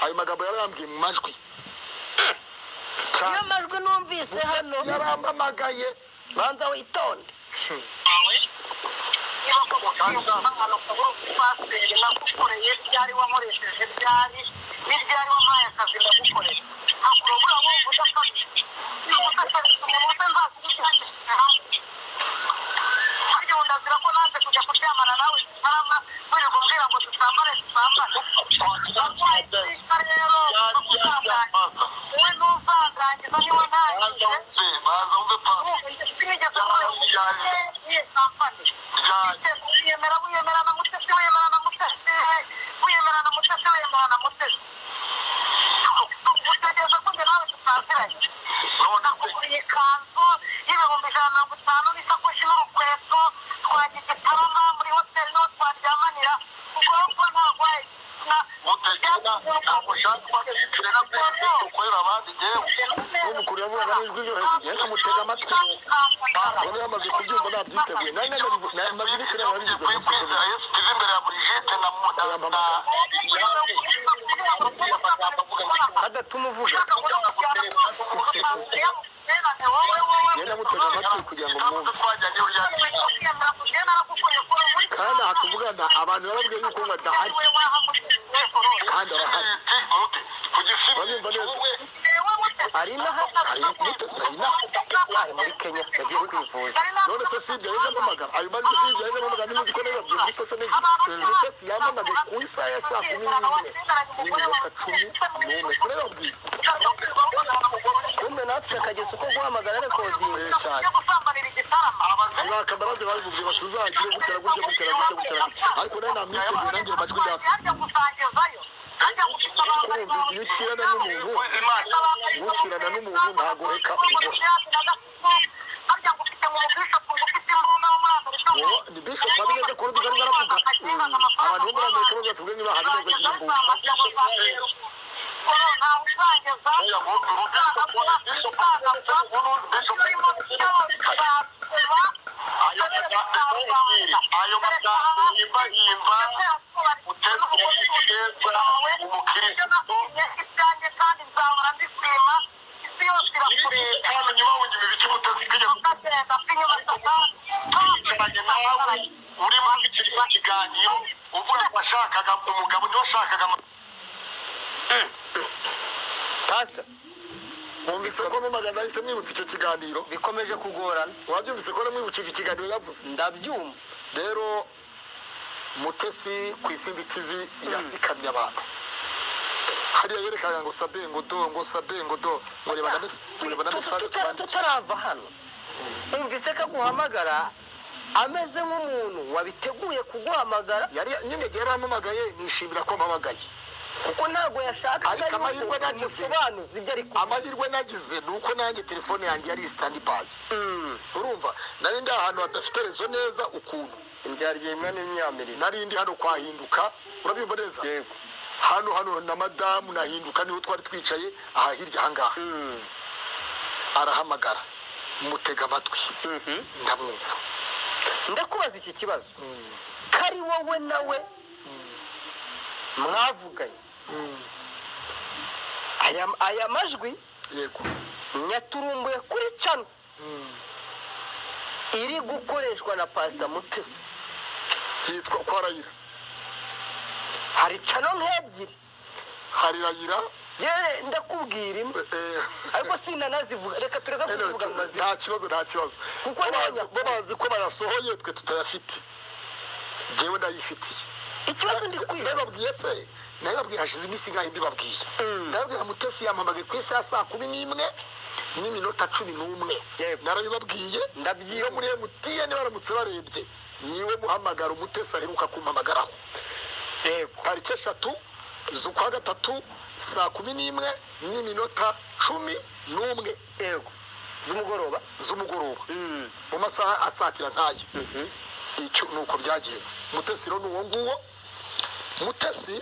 ayo magambo yarambwiye mu majwi iyo majwi numvise hano yarambamagaye banza witonde niba koko hano kubura pasiteri nagukoreye ryari wankoresheje ryari n'iryari wampaye akazi ndagukorera hakurobura wowe udafashe umuntu wese nzakugushyira hanze harya ndazira ko nanze kujya kuryamana nawe gitarama wirirwa umbwira ngo dusambare rero wowe ntuzandangiza niwe ntangije sinigeze wiyemera na mutesi wiyemera na mutesi wiyemera na mutesi wiyemera na mutesi utegereza ko njye nawe tutaziranye nakuguriye ikanzu y'ibihumbi 150 n'isakoshi n'urukweto twagiye gitarama muri hoteli niho twaryamanira ubwo ko ntagwaye ukorera abandi yewe umukuru yavugaga n'ijwi ryo hejuru yenda mutega amatwi none yamaze kubyumva nabyiteguye namaze ibisi nawe wabigize imbere ya Brigitte adatuma uvuga yenda mutega amatwi kugira ngo mwumve kandi aha tuvugana abantu bababwiye yuko badahari kandi arahari urabimva neza ari mutesi ari muri Kenya yagiye kwivuza none se sibyo yaje amamagara ayo majwi sibyo yaje amamagara n'imuzi ko nababwiye muri social media mutesi yamamagaye ku isaha ya 11:11 n'iminota 10 sinababwiye kumbe natwe akageza uko guhamagara rekodingi cyane mwaka barade babibwiye batuzagire gutera ariko nawe namwiteguye nanjye amajwi ndafi kumva iyo ukirana n'umuntu ntagoheka umugore ni bishop habineza ko rugari baravuga abantu bo muri Amerika bazatubwe niba habineza agiye imbunda ayo magambo himba utekereza umukristo kandi nzahora mbishima isi yose irakureba hano nyuma wungi ibiki mutazikije uri mu kiganiro uvuga ko washakaga umugabo ntiwashakaga pastor mwumvise ko mumagana nahise mwibutsa icyo kiganiro bikomeje kugorana wabyumvise ko namwibukije ikiganiro yavuze ndabyumva rero mutesi ku Isimbi TV yasikamye abantu hariya yerekana ngo sabe ngo do ngo reba na message tutarava hano umvise ko guhamagara ameze nk'umuntu wabiteguye kuguhamagara yari nyine yaramamagaye nishimira ko mpamagaye kuko ntago yashaka ariko amahirwe nagize ibyo ariko amahirwe nagize nuko nanjye telefone yanjye yari stand by urumva nari ndi ahantu hadafite rezo neza ukuntu imbyarye imwe n'imyamirire nari ndi hano kwahinduka urabimva neza yego hano na madamu nahinduka niho twari twicaye aha hirya ahangaha arahamagara mutega amatwi ndamwumva ndakubaza iki kibazo kari wowe nawe mwavuganye aya majwi yego nyaturumbuye kuri cano iri gukoreshwa na Pastor Mutesi yitwa kwa Rayira hari cano nk'ebyiri hari Rayira yewe ndakubwira imwe ariko sinanazivuga reka tureka kuvuga amazina nta kibazo kuko bo bazi ko bayasohoye twe tutayafite jewe ndayifitiye ikibazo ndi kwiba babwiye se nababwiye hashize iminsi ngaho mbibabwiye ndabwira Mutesi yampamagaye ku isaha 11:11 n'iminota 11 narabibabwiye ndabyiye muri MTN baramutse barebye niwe muhamagara Mutesi aheruka kumpamagaraho tariki 3 z'ukwa gatatu 11:11 n'iminota 11 yego z'umugoroba mu masaha asatira nkaye icyo nuko byagenze Mutesi rero nuwo nguwo Mutesi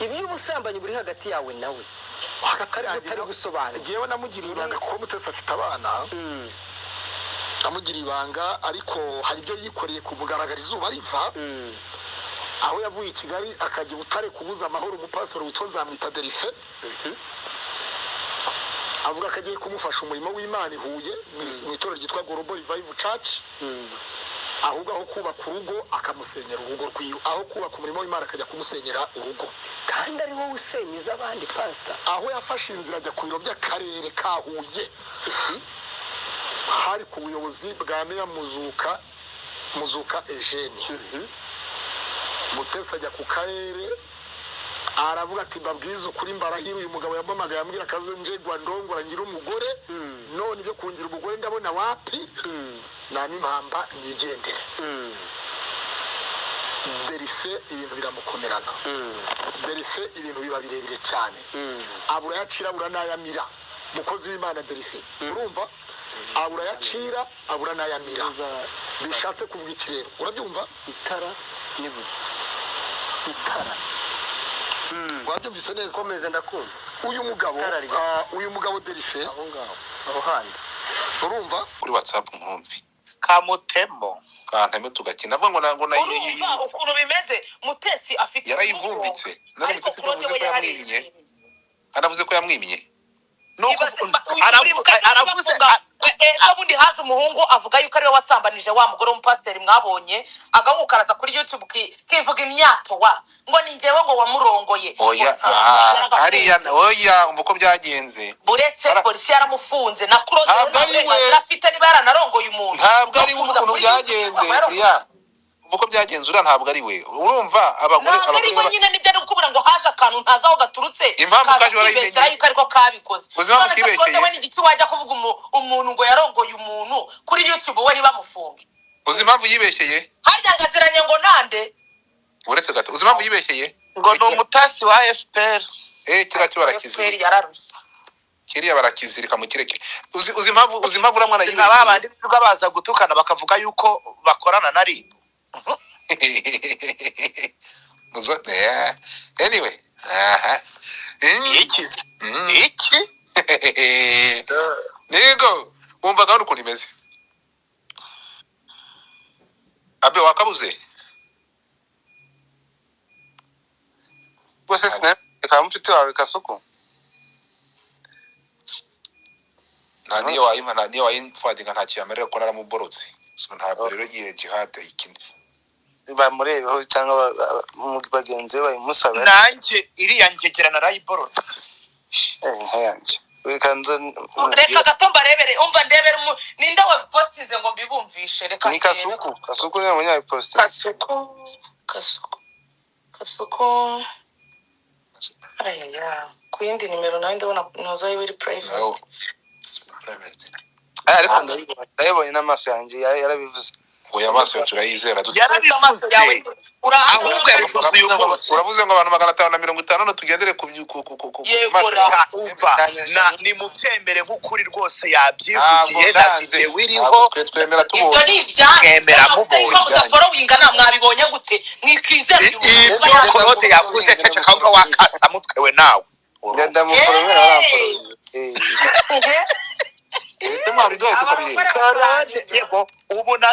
iby'ubusambanyi buri hagati yawe nawe atari gusobanura ngewe namugiriye ibanga kuko Mutesi afite abana namugiriye ibanga ariko hari ibyo yikoreye kumugaragara izuba riva aho yavuye i Kigali akajya Butare kubuza amahoro umupastori witwa Nzamwita Derife avuga ko agiye kumufasha umurimo w'Imana i Huye mu itorero ryitwa Global Revival Church ahubwo aho kubaka urugo akamusenyera urugo rwiwe aho kubaka umurimo w'Imana akajya kumusenyera urugo kandi ari wowe usenyeza abandi pastor aho yafashe inzira ajya ku biro by'akarere ka Huye hari ku buyobozi bwa Meya Muzuka Eugene Mutesi ajya ku karere aravuga ati mbabwiza ukuri mbarahira uyu mugabo yamamaga yambwira akaze njegwa ndongora ngira umugore none ibyo kungira umugore ndabona wapi nani impamba nyigendere Derife ibintu biramukomerana Derife ibintu biba birebire cyane abura yacira abura n'ayamira mukozi w'Imana Derife urumva abura yacira abura n'ayamira bishatse kuvuga ikirere urabyumva itara nibu itara wabyumvise neza komeza ndakumva uyu mugabo Derife aho ngaho aho handi urumva kuri WhatsApp nkumvi kamutemo kanteme tugakina avuga ngo nango ukuntu bimeze Mutesi afite yarayivumbitse none Mutesi yavuze ko yamwimye anavuze ko yamwimye nuko aravuze ubundi haje umuhungu avuga yuko ari we wasambanije wa mugore w'umupasiteri mwabonye agahukaraza kuri YouTube kivuga imyato wa ngo ni njyewe ngo wamurongoye oya hariya oya umbuko byagenze buretse polisi yaramufunze na Claude afite niba yaranarongoye umuntu ntabwo ari ukuntu byagenze ya uko byagenze ura ntabwo ari we urumva abagore nyine nibyo ari gukubura ngo haje akantu ntaza aho gaturutse impamvu kaje warayimenye yuko ariko kabikoze uzima mukibeshye we n'igiki wajya kuvuga umuntu ngo yarongoye umuntu kuri YouTube we niba mufunge uzima mvu yibeshye harya ngaziranye ngo nande uretse gato uzima mvu yibeshye ngo no mutasi wa FPR kira cyo barakize FPR yararusa kiriya barakizirika mu kireke uzi impamvu uramwana yibeshye abandi bivuga baza gutukana bakavuga yuko bakorana na RIB muzote anyway iki nego umva gahunda ukuntu imeze abe wakabuze bose snap ka mfite wawe Kasuku naniyo wayimfadinga nta kiyamerera ko naramuborotse so ntabwo rero gihe jihad ikindi bamurebeho cyangwa bagenzi bayimusaba nanjye iriya ngegera narayiborotse nkayanje reka gato mbarebere umva ndebere ninde wabipostinze ngo mbibumvishe reka ni Kasuku ni umunyabipost Kasuku ayaya ku yindi nimero nawe ndabona noza yiri private ariko ndayibonye n'amaso yanjye yarabivuze oya maso turayizera yarabivuze ahubwo yabivuze uyu munsi uravuze ngo abantu 550 tugendere ku yegora umva ni mu byemere nk'ukuri rwose yabyivugiye na video iriho twemera tubonye ibyo ni ibyemera mubonye mudaforominga na mwabibonye gute mwikizera ibyo Claude yavuze cece kanga wakasa mutwe we nawe ndamuforomera baramforomera yego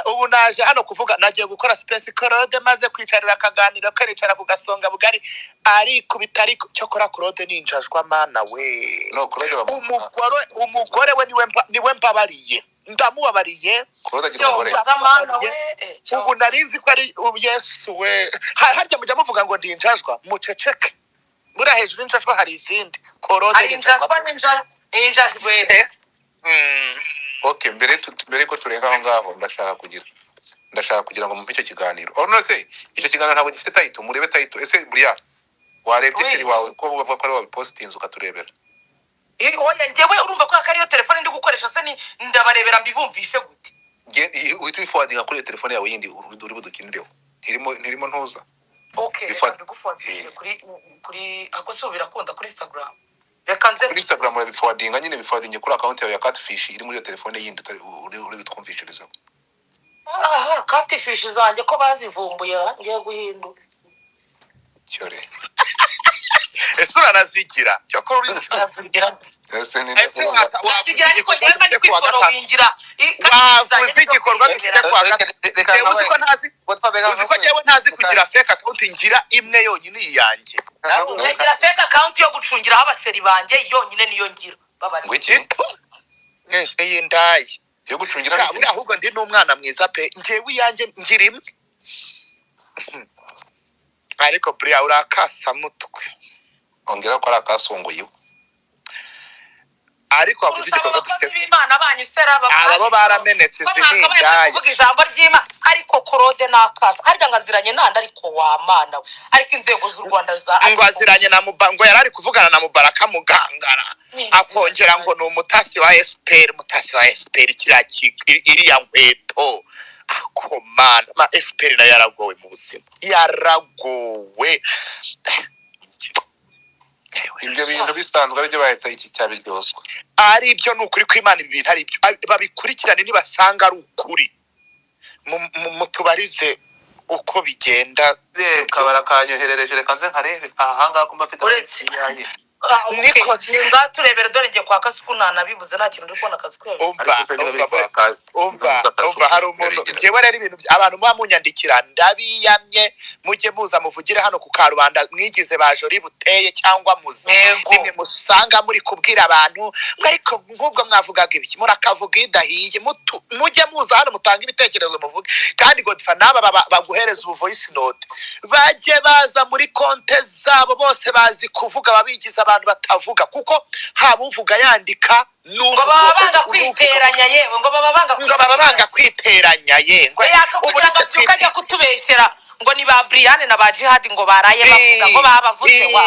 ubu naje hano kuvuga nagiye gukora space Claude maze kwicarira akaganira karicara ku gasonga bugari ariko bitari cyo kora Claude ninjajwa mana we no Claude umugore we niwe mbabariye ndamubabariye Claude agira umugore ubu narinzi ko ari Yesu we harya mujya muvuga ngo ndinjajwa muceceke muri hejuru ninjajwa hari izindi Claude ninjajwe okay mbere ko turenga aho ngaho ndashaka kugira ngo mu icyo kiganiro no se icyo kiganiro ntabwo gifite title murebe title ese buriya warebye sheri wawe ko bavuga ko ari wabipostinze ukaturebera oya njyewe urumva ko akariyo telefone ndi gukoresha se ndabarebera mbibumvishe gute uhita wiforwardinga kuri telefone yawe yindi uri budukinireho ntirimo ntuza okay biguforwardinga kuri akoso birakunda kuri Instagram reka nze kuri Instagram urabiforwardinga nyine biforwardinge kuri account yawe ya Catfish iri muri iyo telefone yindi uri bitwumvishirizaho Catfish zanjye ko bazivumbuye ngiye guhindura cyore ese uranazigira cyakora uri ese ni ese wazigira ariko njyewe mba ndi kwiforowingira wavuze igikorwa gifite kwa gatatu uzi ko ntazi uzi ko njyewe ntazi kugira fake account ngira imwe yonyine iyanjye ngira fake account yo gucungiraho abasheri banjye yonyine niyo ngira wiki iyi ndaye yo gucungira ahubwo ndi n'umwana mwiza pe njyewe iyanjye ngira imwe ariko buriya urakasa mutwe ongera ko ari akasongoye ariko wavuze igikorwa dufite b'Imana banyu sera abo baramenetse zinindaye kuvuga ijambo ry'Imana ariko Claude nakasa harya ngaziranye nanda ariko wamana we ariko inzego z'u Rwanda za ngo aziranye na ngo yarari kuvugana na Mubaraka Mugangara akongera ngo ni umutasi wa FPR iriya nkweto akomana ma FPR na yaragowe mu buzima yaragowe ibyo bintu bisanzwe aribyo bahita iki cyabiryoswa ari ibyo n'ukuri kw'Imana ibi bintu ari babikurikirane nibasanga ari ukuri mutubarize uko bigenda kabara kanyoherereje reka nze nkarebe ahangaha ko mbafite niko singa turebere dore ngiye kwa kasuku nanabibuze nta kintu uri kubona akazi kwera umva hari umuntu njyewe rero ibintu abantu muba munyandikira ndabiyamye mujye muza muvugire hano ku Karubanda mwigize bajori buteye cyangwa muzi nimwe musanga muri kubwira abantu ngo ariko nk'ubwo mwavugaga ibiki murakavuga idahiye mujye muza hano mutanga ibitekerezo muvuge kandi Godfa naba baguhereza ubu voice note bajye baza muri konte zabo bose bazi kuvuga babigize abantu batavuga kuko haba uvuga yandika ngo baba banga kwiteranya yewe ngo baba banga kwiteranya yewe ubu tukajya kutubeshyera ngo ni ba Brian na ba Jihad ngo baraye bavuga ngo babavuze wa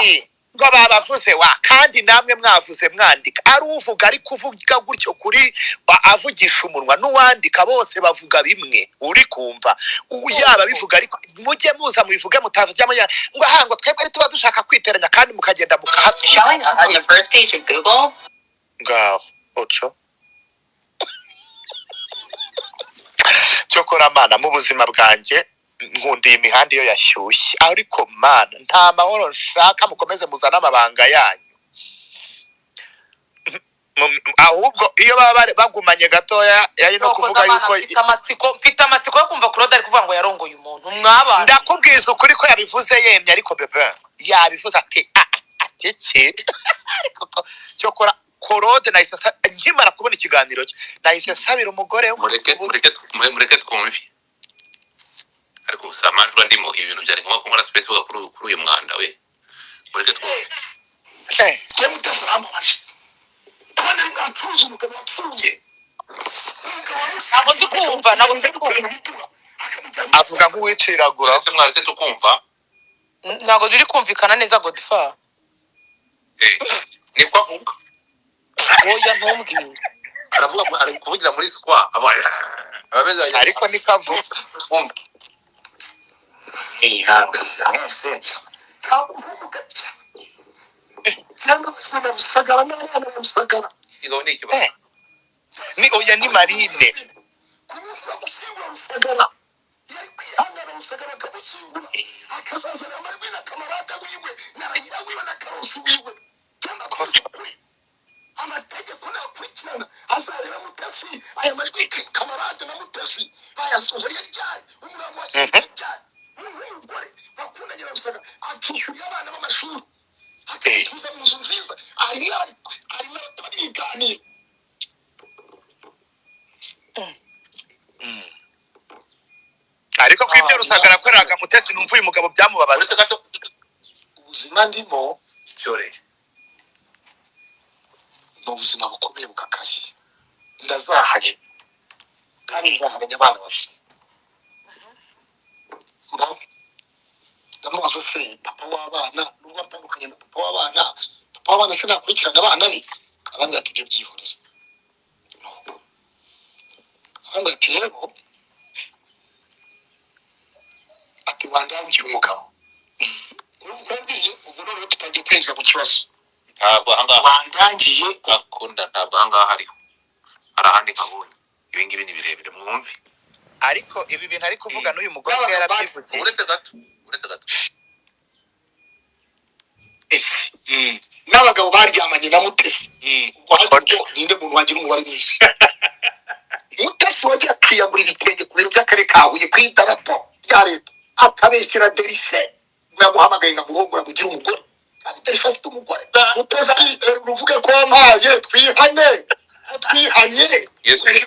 ngo babavuze wa kandi namwe mwavuze mwandika ari uvuga ari kuvuga gutyo kuri avugisha umunwa n'uwandika bose bavuga bimwe uri kumva yaba bivuga ariko mujye muza mubivuge mutavujyamo ngo ahango twebwe tuba dushaka kwiteranya kandi mukagenda mukahatwa ngaho oco cyokora mana mu buzima bwanjye nkundiye imihanda iyo yashyushye ariko mana nta mahoro nshaka mukomeze muzana amabanga yanyu ahubwo iyo baba bagumanye gatoya yari no kuvuga yuko mfite amatsiko yo kumva Claude ari kuvuga ngo yarongoye umuntu mwabana ndakubwiza ukuri ko yabivuze yemye ariko bebe yabivuze ati ateke ariko cyokora Claude nahise nkimara kubona ikiganiro cye nahise sabira umugore mureke twumve ariko ubusamajwe ndimo ibintu byari ngombwa ko nkora space kuri uyu mwanda we mureke twumve ntabwo ndi kumva avuga nk'uwiciragura mwese tukumva ntabwo turi kumvikana neza Godfa niko avuga oya ntumbwire aravuga ari kuvugira muri squad abameze ariko niko avuga ni oya ni Marine amategeko nakurikirana azareba mutasi aya majwi kamarade na mutasi ayasohoye ryari umuramo washyizwe ryari umugore bakundanye Rusaga akishyurira abana b'amashuri akituza mu nzu nziza arimo bariganira ariko kw'ibyo Rusagara akoreraga mutesi numva uyu mugabo byamubabaza ubuzima ndimo cyore n'ubuzima bukomeye bukakaye ndazahaye kandi nzahamenya abana bafite ndamubaza se papa w'abana nubwo atandukanye na papa w'abana se nakurikirana abana be abandi ati ibyo byihorere abandi ati rero ati wandangiye umugabo urumubwiye ubwo noneho tutagiye kwinjira mu kibazo ntabwo ahangaha wandangiye akunda ntabwo ahangaha hariho hari ahandi nkabonye ibi ngibi ni birebire mwumve ariko ibi bintu ari kuvuga n'uyu mugore yarabyivugiye uretse gato n'abagabo baryamanye na Mutesi ubwo hajya ninde muntu wagira umubare mwinshi Mutesi wagiye akiyambura ibitenge ku biro by'akarere ka Huye ku idarapo rya leta akabeshyira Derife ngo yamuhamagaye ngo amuhongora kugira umugore kandi Derife afite umugore Mutesi ruvuge ko wampaye twihanye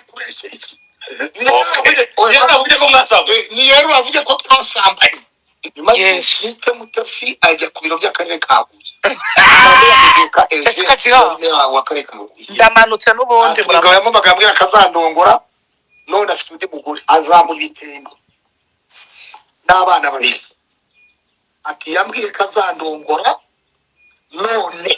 kubeshyira isi ni rero bavuge ko twasambanye nyuma y'uko Mutesi ajya ku biro by'akarere ka Huye ndamanutse n'ubundi umugabo yamubaga yambwira akazandongora none afite undi mugore azamura ibitenge n'abana babiri ati yambwiye ko azandongora none